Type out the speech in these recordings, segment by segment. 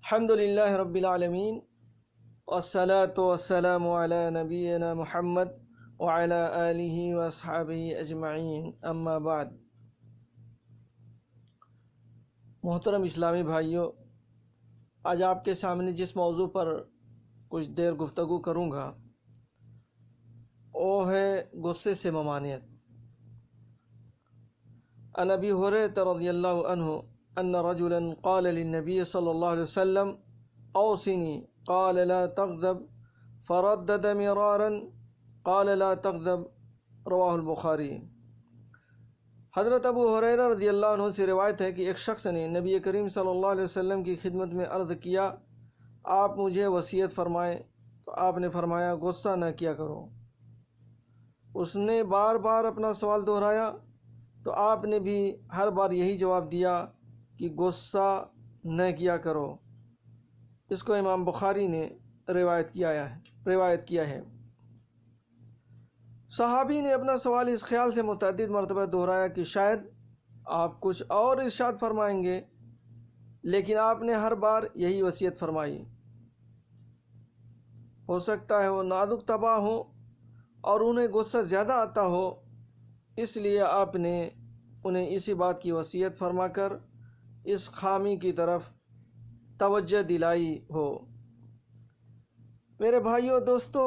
الحمد للہ رب العالمین والصلاة والسلام علی نبینا محمد وعلی آلہ واصحابہ اجمعین، اما بعد۔ محترم اسلامی بھائیوں، آج آپ کے سامنے جس موضوع پر کچھ دیر گفتگو کروں گا وہ ہے غصے سے ممانعت۔ عن ابی ہریرہ رضی اللہ عنہ ان رجلا قال للنبی صلی اللہ علیہ وسلم اوصنی قال لا تغضب فردد مرارا قال لا تغضب، رواہ البخاری۔ حضرت ابو ہریرہ رضی اللہ عنہ سے روایت ہے کہ ایک شخص نے نبی کریم صلی اللہ علیہ وسلم کی خدمت میں عرض کیا، آپ مجھے وصیت فرمائیں، تو آپ نے فرمایا غصہ نہ کیا کرو۔ اس نے بار بار اپنا سوال دہرایا تو آپ نے بھی ہر بار یہی جواب دیا کہ غصہ نہ کیا کرو۔ اس کو امام بخاری نے روایت کیا ہے۔ صحابی نے اپنا سوال اس خیال سے متعدد مرتبہ دہرایا کہ شاید آپ کچھ اور ارشاد فرمائیں گے، لیکن آپ نے ہر بار یہی وصیت فرمائی۔ ہو سکتا ہے وہ نازک طبع ہو اور انہیں غصہ زیادہ آتا ہو، اس لیے آپ نے انہیں اسی بات کی وصیت فرما کر اس خامی کی طرف توجہ دلائی ہو۔ میرے بھائیوں دوستو،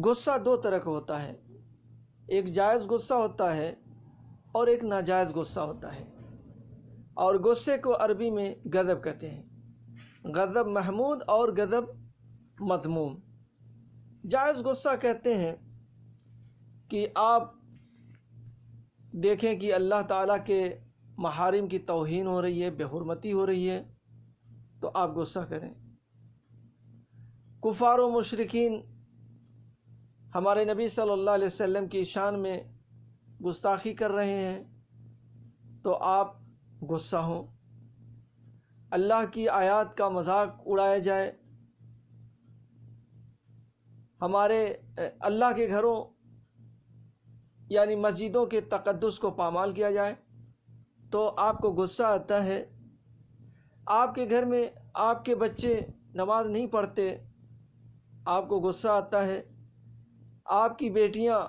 غصہ دو طرح کا ہوتا ہے، ایک جائز غصہ ہوتا ہے اور ایک ناجائز غصہ ہوتا ہے، اور غصے کو عربی میں غضب کہتے ہیں، غضب محمود اور غضب مذموم۔ جائز غصہ کہتے ہیں کہ آپ دیکھیں کہ اللہ تعالیٰ کے محارم کی توہین ہو رہی ہے، بے حرمتی ہو رہی ہے، تو آپ غصہ کریں۔ کفار و مشرکین ہمارے نبی صلی اللہ علیہ وسلم کی شان میں گستاخی کر رہے ہیں تو آپ غصہ ہوں۔ اللہ کی آیات کا مذاق اڑایا جائے، ہمارے اللہ کے گھروں یعنی مسجدوں کے تقدس کو پامال کیا جائے تو آپ کو غصہ آتا ہے۔ آپ کے گھر میں آپ کے بچے نماز نہیں پڑھتے، آپ کو غصہ آتا ہے۔ آپ کی بیٹیاں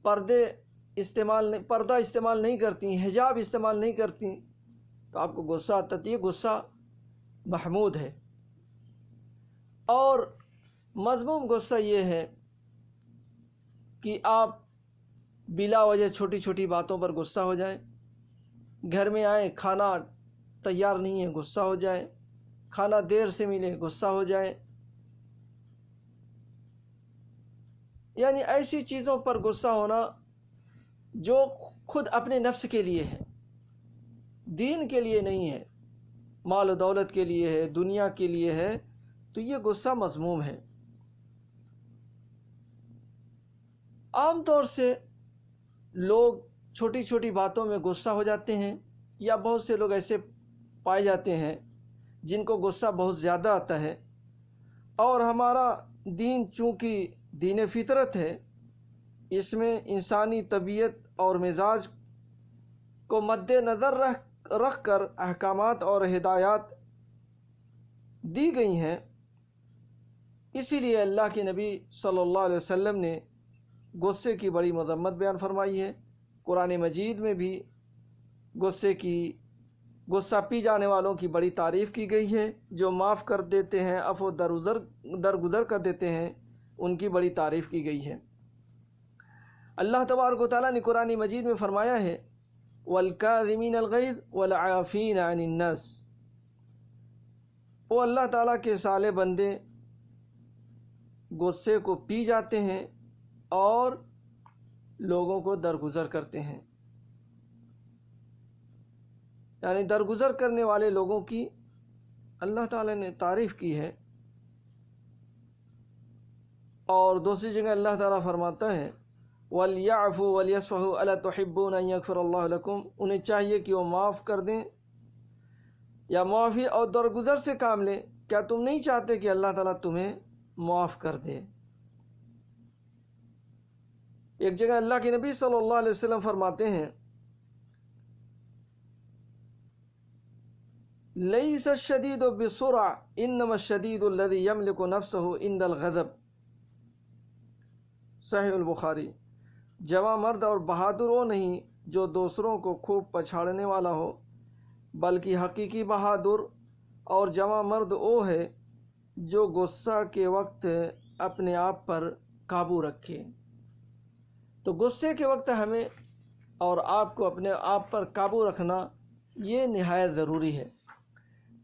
پردہ استعمال نہیں کرتی، حجاب استعمال نہیں کرتی، تو آپ کو غصہ آتا ہے۔ یہ غصہ محمود ہے۔ اور مذموم غصہ یہ ہے کہ آپ بلا وجہ چھوٹی چھوٹی باتوں پر غصہ ہو جائیں، گھر میں آئیں کھانا تیار نہیں ہے غصہ ہو جائیں، کھانا دیر سے ملے غصہ ہو جائیں، یعنی ایسی چیزوں پر غصہ ہونا جو خود اپنے نفس کے لیے ہے، دین کے لیے نہیں ہے، مال و دولت کے لیے ہے، دنیا کے لیے ہے، تو یہ غصہ مذموم ہے۔ عام طور سے لوگ چھوٹی چھوٹی باتوں میں غصہ ہو جاتے ہیں، یا بہت سے لوگ ایسے پائے جاتے ہیں جن کو غصہ بہت زیادہ آتا ہے، اور ہمارا دین چونکہ دین فطرت ہے، اس میں انسانی طبیعت اور مزاج کو مد نظر رکھ کر احکامات اور ہدایات دی گئی ہیں۔ اسی لیے اللہ کے نبی صلی اللہ علیہ وسلم نے غصے کی بڑی مذمت بیان فرمائی ہے۔ قرآن مجید میں بھی غصہ پی جانے والوں کی بڑی تعریف کی گئی ہے، جو معاف کر دیتے ہیں، عفو درگزر کر دیتے ہیں، ان کی بڑی تعریف کی گئی ہے۔ اللہ تبارک و تعالیٰ نے قرآن مجید میں فرمایا ہے وَالْكَاظِمِينَ الْغَيْظَ وَالْعَافِينَ عَنِ النَّاسِ، وہ اللہ تعالیٰ کے صالح بندے غصے کو پی جاتے ہیں اور لوگوں کو درگزر کرتے ہیں، یعنی درگزر کرنے والے لوگوں کی اللہ تعالیٰ نے تعریف کی ہے۔ اور دوسری جگہ اللہ تعالیٰ فرماتا ہے وَلْيَعْفُوا وَلْيَصْفَحُوا أَلَا تُحِبُّونَ أَن يَغْفِرَ اللَّهُ لَكُمْ، انہیں چاہیے کہ وہ معاف کر دیں یا معافی اور درگزر سے کام لیں، کیا تم نہیں چاہتے کہ اللہ تعالیٰ تمہیں معاف کر دے؟ ایک جگہ اللہ کے نبی صلی اللہ علیہ وسلم فرماتے ہیں لیس الشدید بسرعہ انما الشدید الذی یملک نفسہ عند الغضب، صحیح البخاری۔ جواں مرد اور بہادر وہ نہیں جو دوسروں کو خوب پچھاڑنے والا ہو، بلکہ حقیقی بہادر اور جواں مرد وہ ہے جو غصہ کے وقت اپنے آپ پر قابو رکھے۔ تو غصے کے وقت ہمیں اور آپ کو اپنے آپ پر قابو رکھنا یہ نہایت ضروری ہے،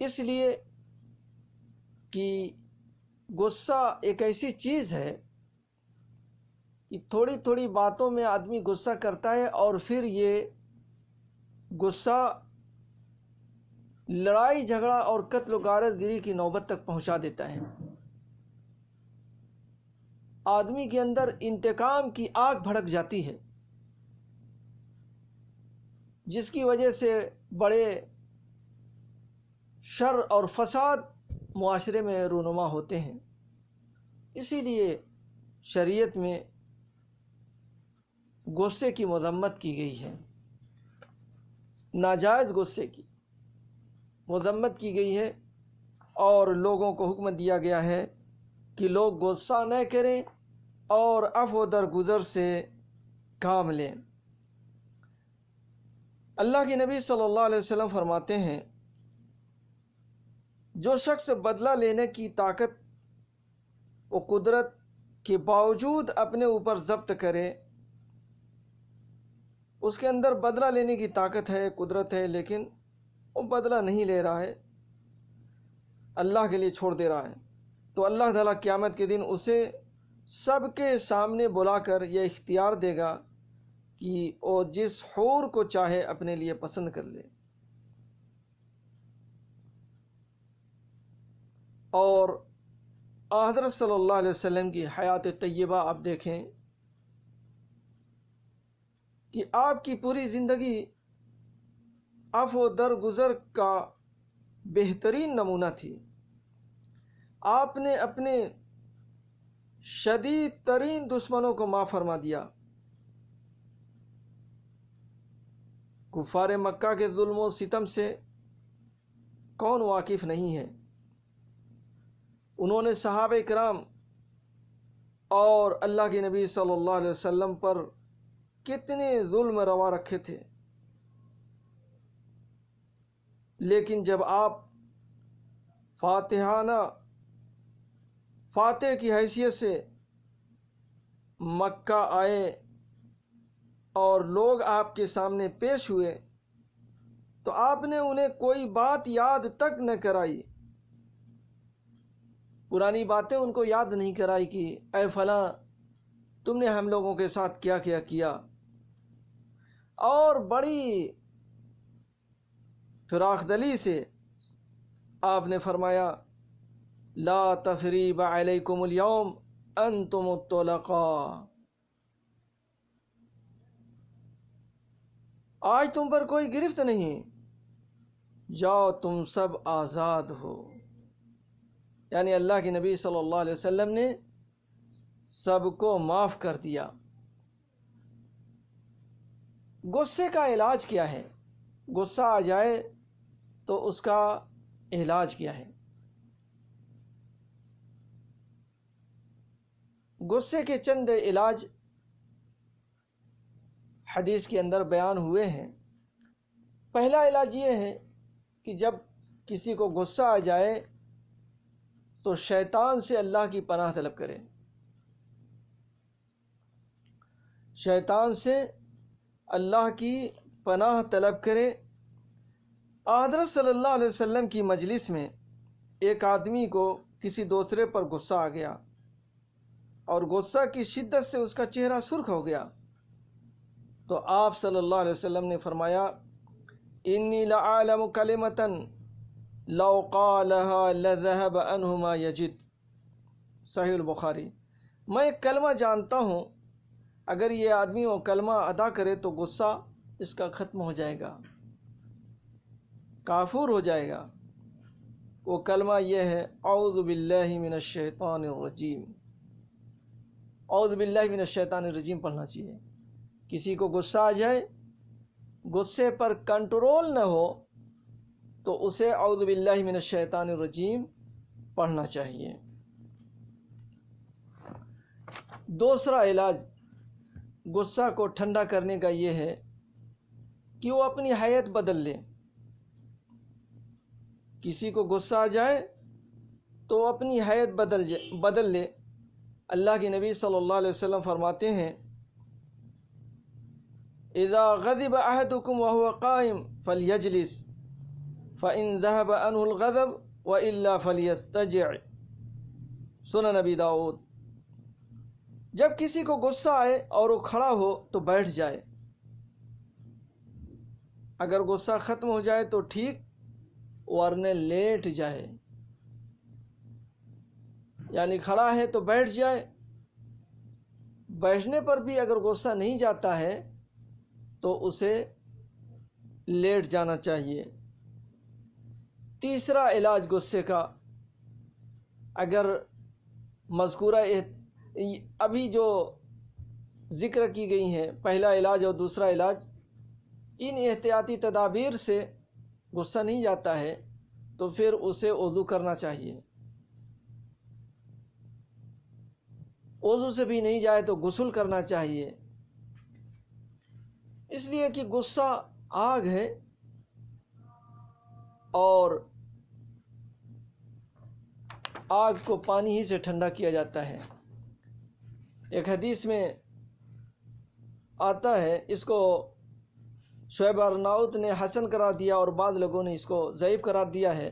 اس لیے کہ غصہ ایک ایسی چیز ہے کہ تھوڑی تھوڑی باتوں میں آدمی غصہ کرتا ہے اور پھر یہ غصہ لڑائی جھگڑا اور قتل و غارت گری کی نوبت تک پہنچا دیتا ہے۔ آدمی کے اندر انتقام کی آگ بھڑک جاتی ہے، جس کی وجہ سے بڑے شر اور فساد معاشرے میں رونما ہوتے ہیں۔ اسی لیے شریعت میں غصے کی مذمت کی گئی ہے، ناجائز غصے کی مذمت کی گئی ہے، اور لوگوں کو حکم دیا گیا ہے کہ لوگ غصہ نہ کریں اور عفو درگزر سے کام لیں۔ اللہ کے نبی صلی اللہ علیہ وسلم فرماتے ہیں، جو شخص بدلہ لینے کی طاقت و قدرت کے باوجود اپنے اوپر ضبط کرے، اس کے اندر بدلہ لینے کی طاقت ہے، قدرت ہے، لیکن وہ بدلہ نہیں لے رہا ہے، اللہ کے لیے چھوڑ دے رہا ہے، تو اللہ تعالیٰ قیامت کے دن اسے سب کے سامنے بلا کر یہ اختیار دے گا کہ وہ جس حور کو چاہے اپنے لیے پسند کر لے۔ اور حضرت صلی اللہ علیہ وسلم کی حیات طیبہ آپ دیکھیں کہ آپ کی پوری زندگی عفو درگزر کا بہترین نمونہ تھی۔ آپ نے اپنے شدید ترین دشمنوں کو معاف فرما دیا۔ کفار مکہ کے ظلم و ستم سے کون واقف نہیں ہے؟ انہوں نے صحابہ کرام اور اللہ کے نبی صلی اللہ علیہ وسلم پر کتنے ظلم روا رکھے تھے، لیکن جب آپ فاتح کی حیثیت سے مکہ آئے اور لوگ آپ کے سامنے پیش ہوئے تو آپ نے انہیں کوئی بات یاد تک نہ کرائی، پرانی باتیں ان کو یاد نہیں کرائی کہ اے فلاں تم نے ہم لوگوں کے ساتھ کیا کیا کیا، اور بڑی فراخ دلی سے آپ نے فرمایا لا تثریب علیکم اليوم انتم الطلقاء، آج تم پر کوئی گرفت نہیں، جاؤ تم سب آزاد ہو۔ یعنی اللہ کے نبی صلی اللہ علیہ وسلم نے سب کو معاف کر دیا۔ غصے کا علاج کیا ہے؟ غصہ آ جائے تو اس کا علاج کیا ہے؟ غصے کے چند علاج حدیث کے اندر بیان ہوئے ہیں۔ پہلا علاج یہ ہے کہ جب کسی کو غصہ آ جائے تو شیطان سے اللہ کی پناہ طلب کرے، شیطان سے اللہ کی پناہ طلب کرے۔ حضرت صلی اللہ علیہ وسلم کی مجلس میں ایک آدمی کو کسی دوسرے پر غصہ آ گیا اور غصہ کی شدت سے اس کا چہرہ سرخ ہو گیا، تو آپ صلی اللہ علیہ وسلم نے فرمایا انی لعالم کلمتا لو قالها لذهب عنه ما یجد، صحیح البخاری۔ میں ایک کلمہ جانتا ہوں، اگر یہ آدمی وہ کلمہ ادا کرے تو غصہ اس کا ختم ہو جائے گا، کافور ہو جائے گا۔ وہ کلمہ یہ ہے اعوذ باللہ من الشیطان الرجیم، اعوذ باللہ من الشیطان الرجیم پڑھنا چاہیے۔ کسی کو غصہ آ جائے، غصے پر کنٹرول نہ ہو تو اسے اعوذ باللہ من الشیطان الرجیم پڑھنا چاہیے۔ دوسرا علاج غصہ کو ٹھنڈا کرنے کا یہ ہے کہ وہ اپنی حیت بدل لے۔ کسی کو غصہ آ جائے تو اپنی حیت بدل لے۔ اللہ کے نبی صلی اللہ علیہ وسلم فرماتے ہیں اذا غضب احدکم وهو قائم فلیجلس فإن ذهب عنه الغضب وإلا فلیضطجع، سنن نبی داؤد۔ جب کسی کو غصہ آئے اور وہ کھڑا ہو تو بیٹھ جائے، اگر غصہ ختم ہو جائے تو ٹھیک، ورنہ لیٹ جائے، یعنی کھڑا ہے تو بیٹھ جائے۔ بیٹھنے پر بھی اگر غصہ نہیں جاتا ہے تو اسے لیٹ جانا چاہیے۔ تیسرا علاج غصے کا، اگر مذکورہ ابھی جو ذکر کی گئی ہیں، پہلا علاج اور دوسرا علاج، ان احتیاطی تدابیر سے غصہ نہیں جاتا ہے تو پھر اسے وضو کرنا چاہیے۔ وضو سے بھی نہیں جائے تو غسل کرنا چاہیے، اس لیے کہ غصہ آگ ہے اور آگ کو پانی ہی سے ٹھنڈا کیا جاتا ہے۔ ایک حدیث میں آتا ہے، اس کو شعیب ارناؤت نے حسن قرار دیا اور بعض لوگوں نے اس کو ضعیف قرار دیا ہے،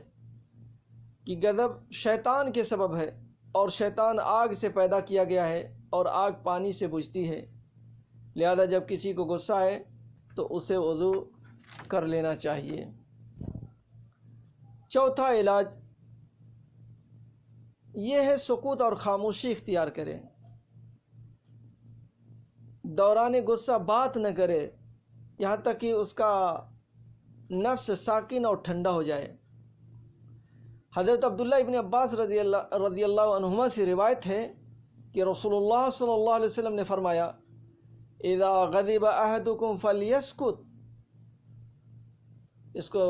کہ غضب شیطان کے سبب ہے اور شیطان آگ سے پیدا کیا گیا ہے اور آگ پانی سے بجھتی ہے، لہذا جب کسی کو غصہ آئے تو اسے وضو کر لینا چاہیے۔ چوتھا علاج یہ ہے سکوت اور خاموشی اختیار کرے، دوران غصہ بات نہ کرے یہاں تک کہ اس کا نفس ساکن اور ٹھنڈا ہو جائے۔ حضرت عبداللہ ابن عباس رضی اللہ عنہما سے روایت ہے کہ رسول اللہ صلی اللہ علیہ وسلم نے فرمایا اذا غضب احدکم فلیسکت، اس کو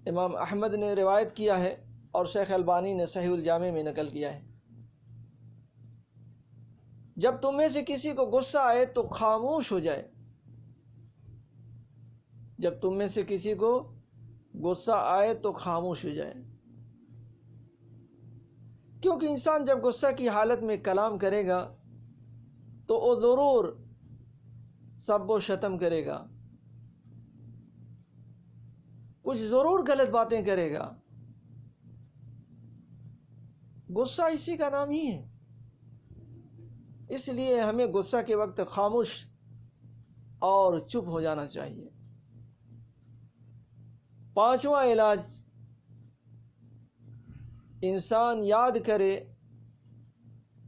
امام احمد نے روایت کیا ہے اور شیخ البانی نے صحیح الجامع میں نقل کیا ہے۔ جب تم میں سے کسی کو غصہ آئے تو خاموش ہو جائے، جب تم میں سے کسی کو غصہ آئے تو خاموش ہو جائے، کیونکہ انسان جب غصہ کی حالت میں کلام کرے گا تو وہ ضرور سب و شتم کرے گا، کچھ ضرور غلط باتیں کرے گا۔ غصہ اسی کا نام ہی ہے، اس لیے ہمیں غصہ کے وقت خاموش اور چپ ہو جانا چاہیے۔ پانچواں علاج، انسان یاد کرے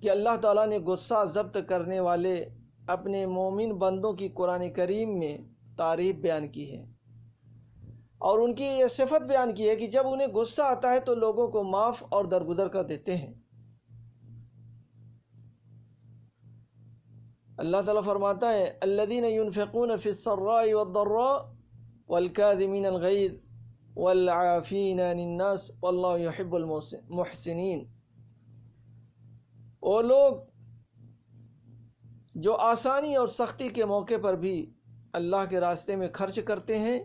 کہ اللہ تعالیٰ نے غصہ ضبط کرنے والے اپنے مومن بندوں کی قرآن کریم میں تعریف بیان کی ہے اور ان کی یہ صفت بیان کی ہے کہ جب انہیں غصہ آتا ہے تو لوگوں کو معاف اور درگزر کر دیتے ہیں۔ اللہ تعالیٰ فرماتا ہے الذین ينفقون فی السراء والضراء والکاظمین الغیظ والعافین عن الناس واللہ یحب المحسنین، وہ لوگ جو آسانی اور سختی کے موقع پر بھی اللہ کے راستے میں خرچ کرتے ہیں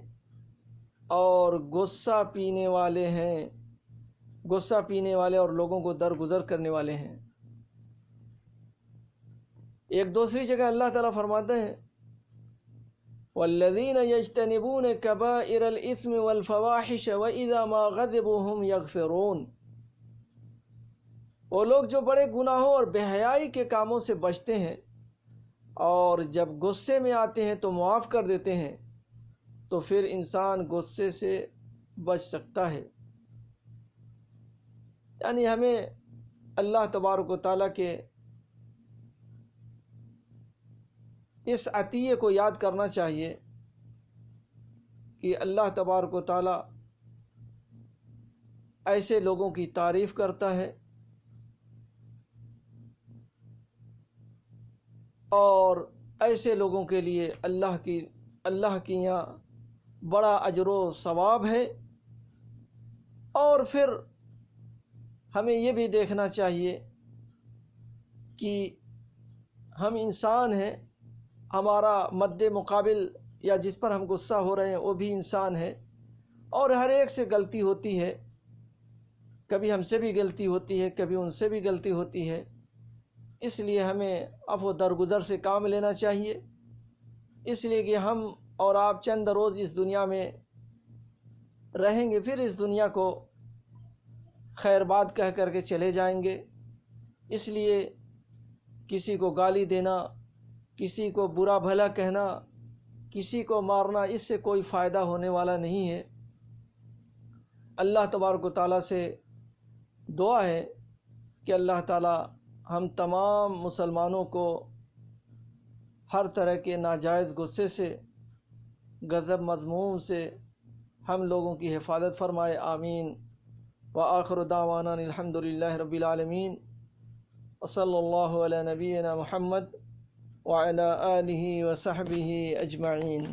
اور غصہ پینے والے اور لوگوں کو درگزر کرنے والے ہیں۔ ایک دوسری جگہ اللہ تعالیٰ فرماتے ہیں والذین یجتنبون کبائر الاثم والفواحش واذا ما غضبوا هم یغفرون، وہ لوگ جو بڑے گناہوں اور بے حیائی کے کاموں سے بچتے ہیں اور جب غصے میں آتے ہیں تو معاف کر دیتے ہیں، تو پھر انسان غصے سے بچ سکتا ہے۔ یعنی ہمیں اللہ تبارک و تعالیٰ کے اس عطیے کو یاد کرنا چاہیے کہ اللہ تبارک و تعالیٰ ایسے لوگوں کی تعریف کرتا ہے اور ایسے لوگوں کے لیے اللہ کی یہاں بڑا اجر و ثواب ہے اور پھر ہمیں یہ بھی دیکھنا چاہیے کہ ہم انسان ہیں، ہمارا مد مقابل یا جس پر ہم غصہ ہو رہے ہیں وہ بھی انسان ہے، اور ہر ایک سے غلطی ہوتی ہے، کبھی ہم سے بھی غلطی ہوتی ہے، کبھی ان سے بھی غلطی ہوتی ہے، اس لیے ہمیں عفو درگزر سے کام لینا چاہیے، اس لیے کہ ہم اور آپ چند روز اس دنیا میں رہیں گے، پھر اس دنیا کو خیر بات کہہ کر کے چلے جائیں گے، اس لیے کسی کو گالی دینا، کسی کو برا بھلا کہنا، کسی کو مارنا، اس سے کوئی فائدہ ہونے والا نہیں ہے۔ اللہ تبارک و تعالیٰ سے دعا ہے کہ اللہ تعالیٰ ہم تمام مسلمانوں کو ہر طرح کے ناجائز غصے سے، غضب مذموم سے ہم لوگوں کی حفاظت فرمائے، آمین۔ وآخر دعوانا الحمد للہ رب العالمین، وصلی اللہ علی نبینا محمد وعلی آلہ وصحبہ اجمعین۔